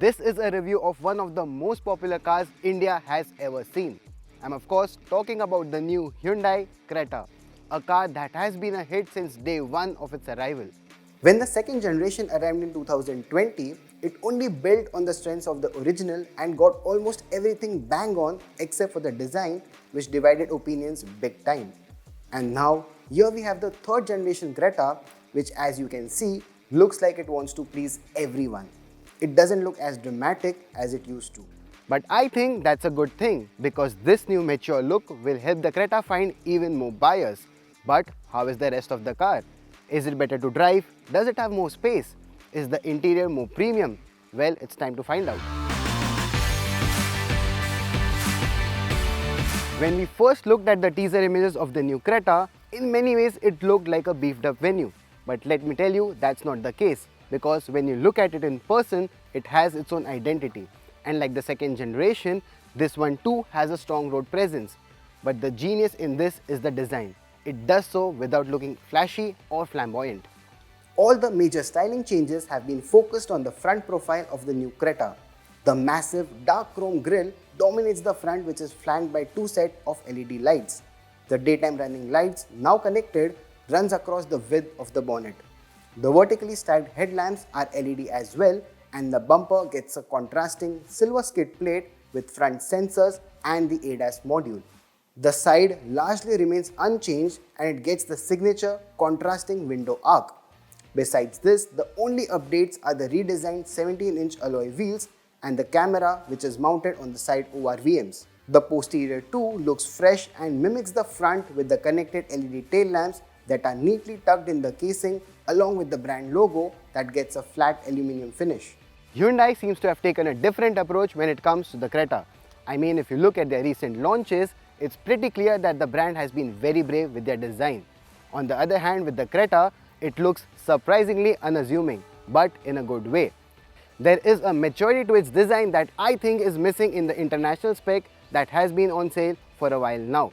This is a review of one of the most popular cars India has ever seen. I'm of course talking about the new Hyundai Creta, a car that has been a hit since day one of its arrival. When the second generation arrived in 2020, it only built on the strengths of the original and got almost everything bang on except for the design, which divided opinions big time. And now, here we have the third generation Creta, which as you can see, looks like it wants to please everyone. It doesn't look as dramatic as it used to. But I think that's a good thing because this new mature look will help the Creta find even more buyers. But how is the rest of the car? Is it better to drive? Does it have more space? Is the interior more premium? Well, it's time to find out. When we first looked at the teaser images of the new Creta, in many ways it looked like a beefed up venue. But let me tell you, that's not the case because when you look at it in person, it has its own identity. And like the second generation, this one too has a strong road presence. But the genius in this is the design. It does so without looking flashy or flamboyant. All the major styling changes have been focused on the front profile of the new Creta. The massive dark chrome grille dominates the front, which is flanked by two sets of LED lights. The daytime running lights, now connected, runs across the width of the bonnet. The vertically styled headlamps are LED as well, and the bumper gets a contrasting silver skid plate with front sensors and the ADAS module. The side largely remains unchanged and it gets the signature contrasting window arc. Besides this, the only updates are the redesigned 17-inch alloy wheels and the camera, which is mounted on the side ORVMs. The posterior too looks fresh and mimics the front with the connected LED tail lamps that are neatly tucked in the casing along with the brand logo that gets a flat aluminum finish. Hyundai seems to have taken a different approach when it comes to the Creta. I mean, if you look at their recent launches, it's pretty clear that the brand has been very brave with their design. On the other hand, with the Creta, it looks surprisingly unassuming, but in a good way. There is a maturity to its design that I think is missing in the international spec that has been on sale for a while now.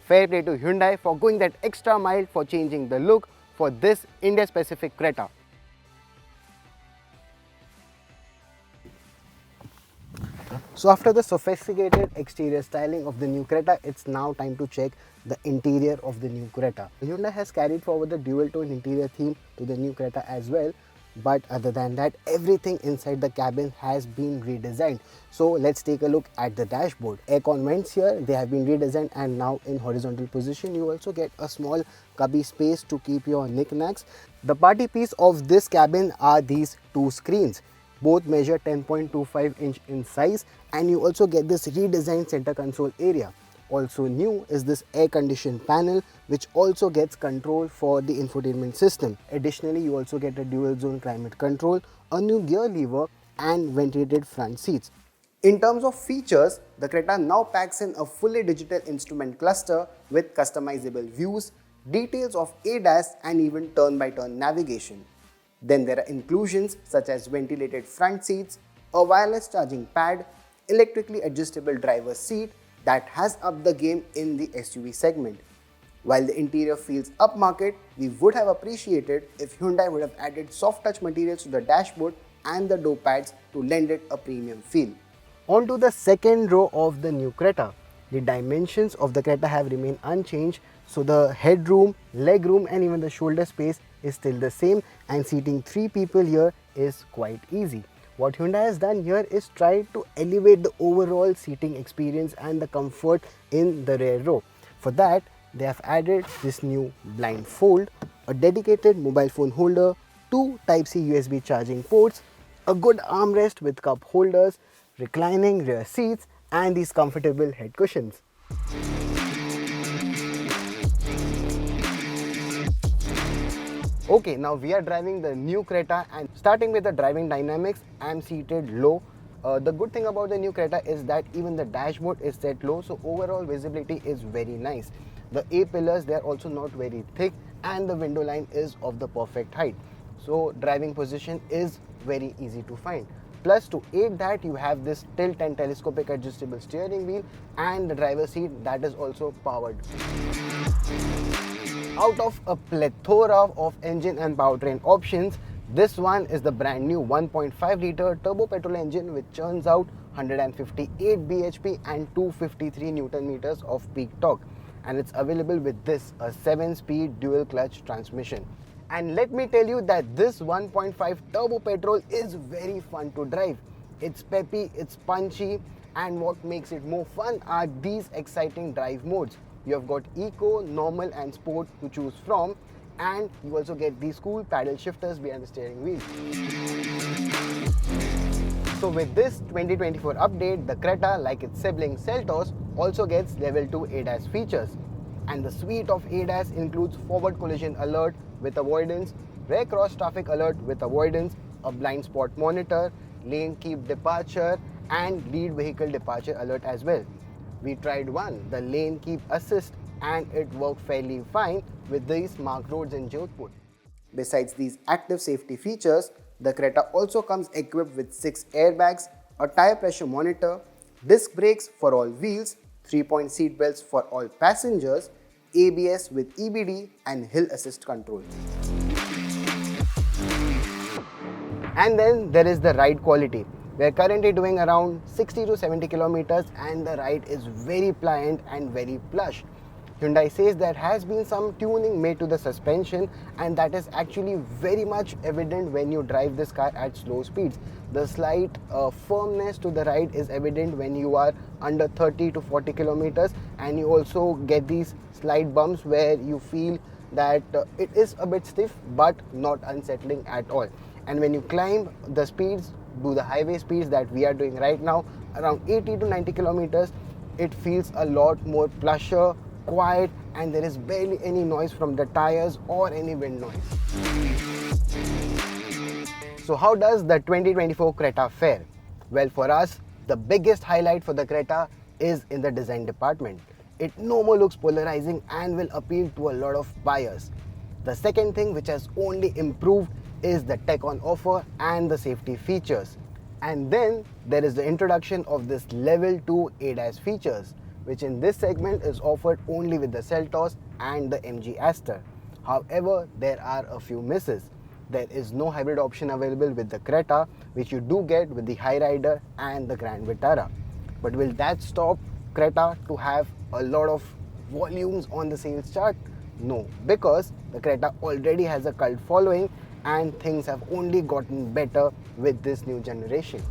Fair play to Hyundai for going that extra mile for changing the look for this India-specific Creta. So after the sophisticated exterior styling of the new Creta, it's now time to check the interior of the new Creta. Hyundai has carried forward the dual-tone interior theme to the new Creta as well. But other than that, everything inside the cabin has been redesigned. So let's take a look at the dashboard. Aircon vents here, they have been redesigned and now in horizontal position. You also get a small cubby space to keep your knickknacks. The party piece of this cabin are these two screens. Both measure 10.25 inch in size and you also get this redesigned center console area. Also new is this air conditioned panel which also gets control for the infotainment system. Additionally, you also get a dual zone climate control, a new gear lever and ventilated front seats. In terms of features, the Creta now packs in a fully digital instrument cluster with customizable views, details of ADAS and even turn-by-turn navigation. Then there are inclusions such as ventilated front seats, a wireless charging pad, electrically adjustable driver's seat that has upped the game in the SUV segment. While the interior feels upmarket, we would have appreciated if Hyundai would have added soft touch materials to the dashboard and the door pads to lend it a premium feel. On to the second row of the new Creta. The dimensions of the Creta have remained unchanged, so the headroom, legroom and even the shoulder space is still the same and seating 3 people here is quite easy. What Hyundai has done here is try to elevate the overall seating experience and the comfort in the rear row. For that, they have added this new blind fold, a dedicated mobile phone holder, 2 Type-C USB charging ports, a good armrest with cup holders, reclining rear seats and these comfortable head cushions. Okay, now we are driving the new Creta and starting with the driving dynamics, I am seated low. The good thing about the new Creta is that even the dashboard is set low, so overall visibility is very nice. The A-pillars, they are also not very thick and the window line is of the perfect height. So driving position is very easy to find. Plus to aid that, you have this tilt and telescopic adjustable steering wheel and the driver's seat that is also powered. Out of a plethora of engine and powertrain options, This one is the brand new 1.5 litre turbo petrol engine which churns out 158 bhp and 253 Newton meters of peak torque, and it's available with this a 7-speed dual clutch transmission. And let me tell you that this 1.5 turbo petrol is very fun to drive. It's peppy, it's punchy, and what makes it more fun are these exciting drive modes. You have got eco, normal and sport to choose from, and you also get these cool paddle shifters behind the steering wheel. So with this 2024 update, the Creta, like its sibling Seltos, also gets level 2 ADAS features. And the suite of ADAS includes forward collision alert with avoidance, rear cross traffic alert with avoidance, a blind spot monitor, lane keep departure, and lead vehicle departure alert as well. We tried one, the lane keep assist, and it worked fairly fine with these marked roads in Jodhpur. Besides these active safety features, the Creta also comes equipped with 6 airbags, a tire pressure monitor, disc brakes for all wheels, 3-point seat belts for all passengers, ABS with EBD, and hill assist control. And then there is the ride quality. We are currently doing around 60 to 70 kilometers and the ride is very pliant and very plush. Hyundai says there has been some tuning made to the suspension, and that is actually very much evident when you drive this car at slow speeds. The slight firmness to the ride is evident when you are under 30 to 40 kilometers, and you also get these slight bumps where you feel that it is a bit stiff but not unsettling at all. And when you climb the speeds, do the highway speeds that we are doing right now, around 80 to 90 kilometers, it feels a lot more plusher, quiet, and there is barely any noise from the tires or any wind noise. So how does the 2024 Creta fare? Well, for us, the biggest highlight for the Creta is in the design department. It no more looks polarizing and will appeal to a lot of buyers. The second thing which has only improved is the tech on offer and the safety features. And then there is the introduction of this level 2 ADAS features, which in this segment is offered only with the Seltos and the MG Aster. However, there are a few misses. There is no hybrid option available with the Creta, which you do get with the Hyrider and the Grand Vitara. But will that stop Creta to have a lot of volumes on the sales chart? No, because the Creta already has a cult following and things have only gotten better with this new generation.